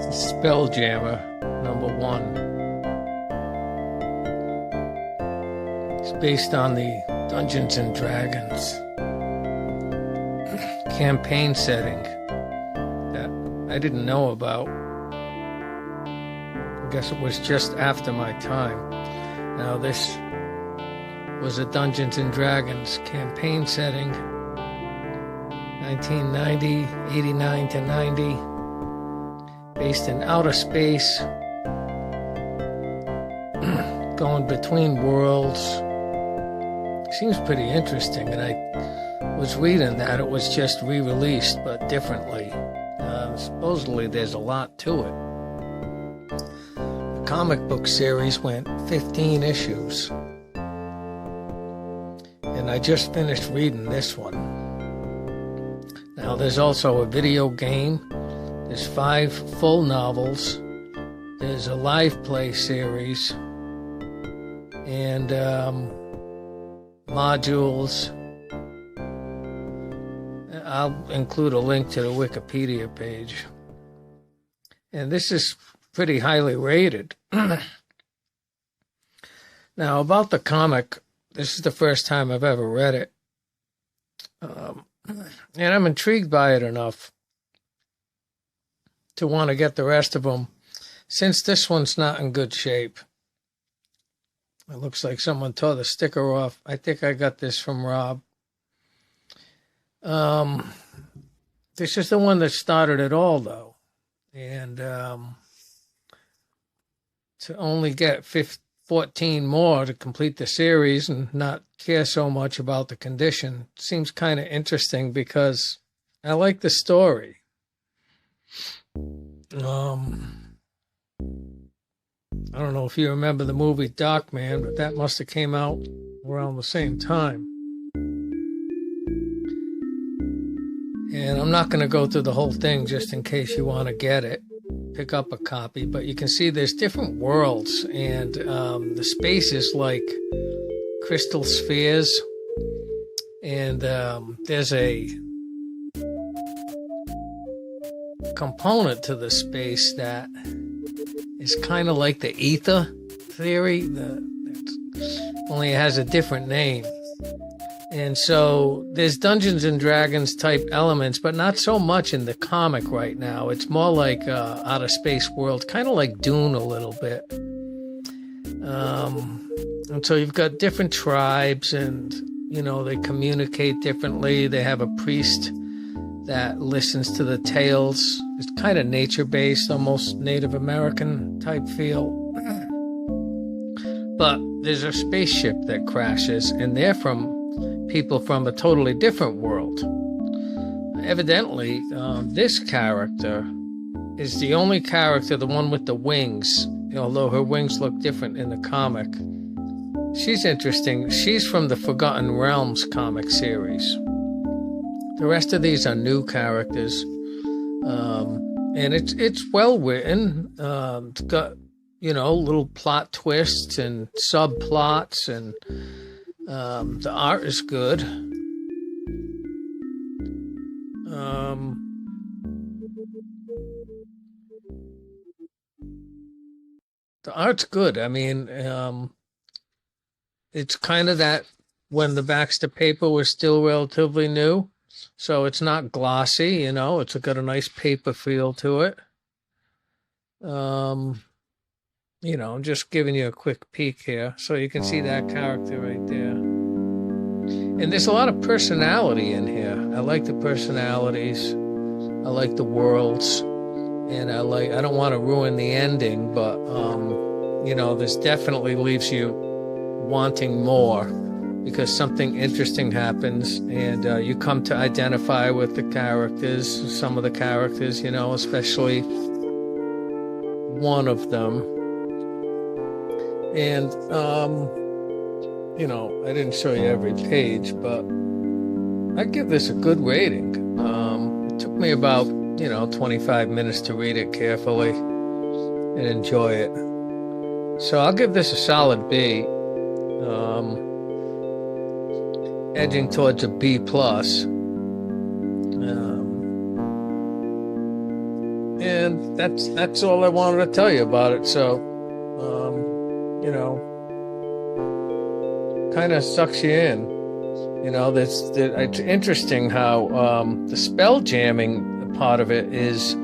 Spelljammer #1. It's based on the Dungeons and Dragons campaign setting that I didn't know about. I guess it was just after my time. Now this was a Dungeons and Dragons campaign setting, 1990, 89 to 90, based in outer space, going between worlds. Seems pretty interesting, and I was reading that it was just re-released, but differently. Supposedly there's a lot to it. The comic book series went 15 issues, and I just finished reading this one. Now there's also a video game. There's 5 full novels. There's a live play series, and modules. I'll include a link to the Wikipedia page. And this is pretty highly rated. Now, about the comic, this is the first time I've ever read it. And I'm intrigued by it enough to want to get the rest of them, since this one's not in good shape. It looks like someone tore the sticker off. I think I got this from Rob. This is the one that started it all, though. And to only get 14 more to complete the series and not care so much about the condition seems kind of interesting, because I like the story. I don't know if you remember the movie Darkman, but that must have came out around the same time. And I'm not going to go through the whole thing, just in case you want to get it. Pick up a copy. But you can see there's different worlds, and the space is like crystal spheres. And there's a component to the space that is kind of like the ether theory, only it has a different name. And so there's Dungeons and Dragons type elements, but not so much in the comic right now. It's more like outer space world, kind of like Dune a little bit. And so you've got different tribes, and you know, they communicate differently. They have a priest that listens to the tales. It's kind of nature-based, almost Native American type feel. But there's a spaceship that crashes, and they're from people from a totally different world. Evidently, this character is the only character, the one with the wings, although her wings look different in the comic. She's interesting. She's from the Forgotten Realms comic series. The rest of these are new characters, and it's well written. It's got, you know, little plot twists and subplots, and the art is good. The art's good. I mean, it's kind of that when the Baxter paper was still relatively new. So it's not glossy, you know, it's got a nice paper feel to it. You know, I'm just giving you a quick peek here so you can see that character right there. And there's a lot of personality in here. I like the personalities. I like the worlds. And I don't want to ruin the ending, but, you know, this definitely leaves you wanting more, because something interesting happens, and you come to identify with the characters, some of the characters, you know, especially one of them. And, you know, I didn't show you every page, but I'd give this a good rating. It took me about, 25 minutes to read it carefully and enjoy it. So I'll give this a solid B. Edging towards a B+. And that's all I wanted to tell you about it. So, you know, kind of sucks you in. You know, it's interesting how the spell jamming part of it is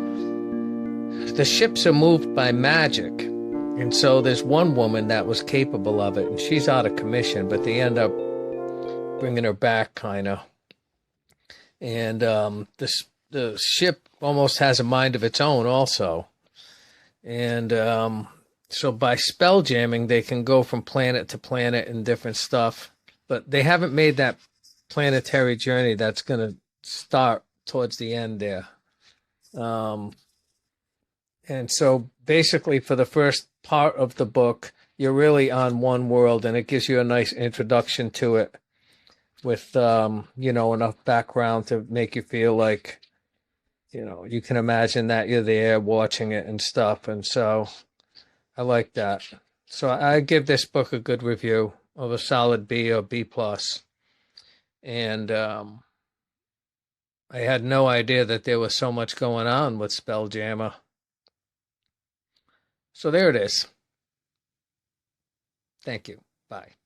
the ships are moved by magic. And so there's one woman that was capable of it, and she's out of commission, but they end up bringing her back, kind of. And the ship almost has a mind of its own, also. And so by spell jamming, they can go from planet to planet and different stuff. But they haven't made that planetary journey that's going to start towards the end there. And so basically for the first part of the book, you're really on one world, and it gives you a nice introduction to it with, you know, enough background to make you feel like, you know, you can imagine that you're there watching it and stuff. And so I like that. So I give this book a good review of a solid B or B plus. And I had no idea that there was so much going on with Spelljammer. So there it is. Thank you. Bye.